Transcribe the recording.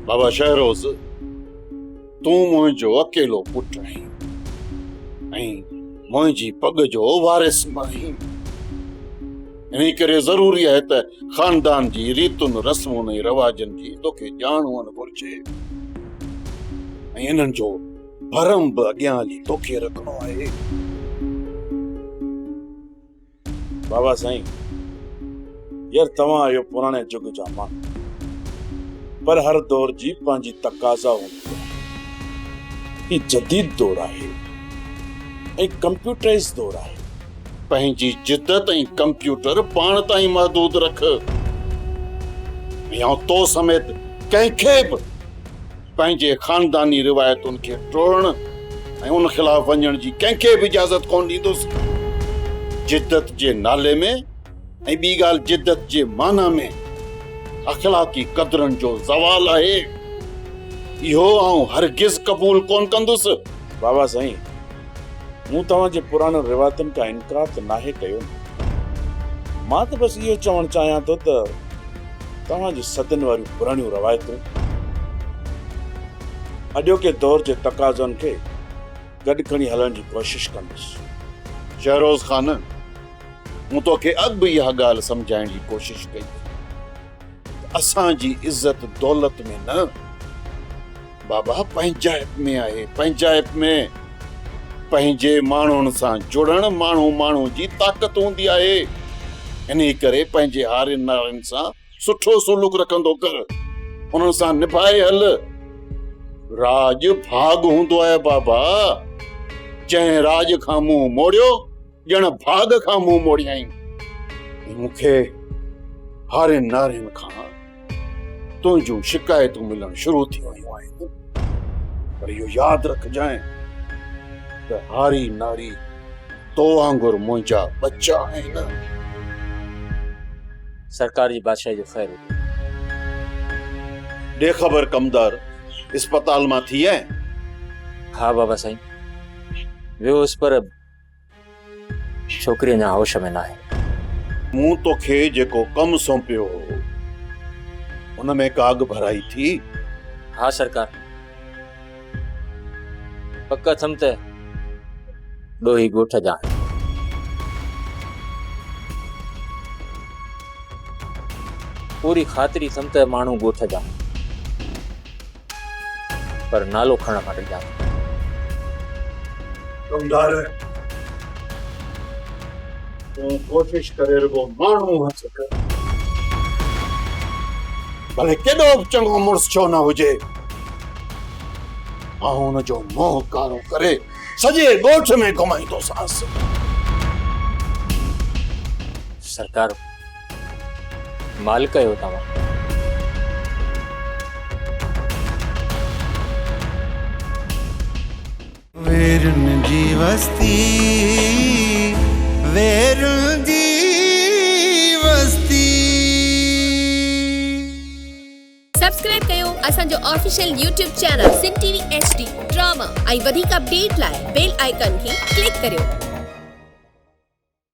बाबा शहरोज़ तूं मुंहिंजो अकेलो पुटु आहीं ऐं मुंहिंजी पग जो वारिस आहीं। इन करे ज़रूरी आहे त ख़ानदान जी रीतुनि रस्मुनि ऐं रवाजनि जी तोखे ॼाण हुअणु घुरिजे ऐं इन्हनि जो भरम बि अॻियां हली तोखे रखणो आहे। बाबा साईं, यार तव्हां आहियो पुराणे जुग जा माण्हू, पर हर दौर जी पंहिंजी तक़ाज़ा हूंदी आहे। ही जदीद दौर आहे ऐं कंप्यूटराइज़ दौर आहे। पंहिंजी जिद्दत ऐं कंप्यूटर पाण ताईं महदूद रख। या तो समेत कंहिंखे बि पंहिंजे ख़ानदानी रिवायतुनि खे टोड़ण ऐं उन ख़िलाफ़ वञण जी कंहिंखे बि इजाज़त कोन ॾींदुसि। जिद्दत जे नाले में ऐं ॿी ॻाल्हि जिद्दत जे माना में अखलाक़ी क़दरनि जो ज़वाल आहे। इहो आऊं हरगिज़ क़बूल कोन कंदुसि। बाबा साईं, मूं तव्हांजे पुराणे रिवायतुनि खां इनकार त नाहे कयो। मां त बसि इहो चवणु चाहियां थो त तव्हांजी सदियुनि वारियूं पुराणियूं रवायतूं अॼोके दौर जे तक़ाज़नि खे गॾु खणी हलण जी कोशिश कंदुसि। शहरोज़ ख़ान, मूं तोखे अॻु बि इहा ॻाल्हि सम्झाइण जी कोशिश कई। असांजी इज़त दौलत में न बाबा पंहिंजाइप में आहे। पंहिंजाइप में पंहिंजे माण्हुनि सां जुड़ण माण्हू जी ताक़त हूंदी आहे। इन करे पंहिंजे हारियुनि नारियुनि सां सुठो सुलूक रखंदो कर, उन्हनि सां निभाए हल। राज भाग हूंदो आहे बाबा। जंहिं राज खां मुंहुं मोड़ियो ॼण भाग खां मुंहुं मोड़ियईं। मूंखे हारियुनि नारियुनि खां तुंहिंजूं शिकायतूं मिलण शुरू थी वयूं आहिनि, पर इहो यादि रखजांइ त हारी नारी तो वांगुरु मुंहिंजा बच्चा आहिनि। सरकार जी बादशाही जो ख़ैर हुजे। ॾे ख़बर कमदार, अस्पताल मां थी आहे? हा बाबा साईं, वियोसि पर छोकिरी अञा होश में न आहे। मूं तोखे जेको कमु सौंपियो हो उन में काग भराई थी? हा सरकार, पक थम त ॾोही ॻोठ जा पूरी ख़ातिरी थम त माण्हू ॻोठ जा, पर नालो खणण मां ॾिजा। कमदार, तूं कोशिश करे रुगो माण्हू हासिल कर, भले केॾो बि चङो मुड़ुसु छो न हुजे। मां हुनजो मोह कारो करे सॼे ॻोठ में घुमाईंदोसांसि। सरकार, मालिक आहियो तव्हां। वेरुनि जी वस्ती, वेरुनि जी वस्ती। सब्सक्राइब कयो असांजो official YouTube channel Singh TV HD drama ऐं वधीक अपडेट लाइ बेल आइकन खे क्लिक करियो।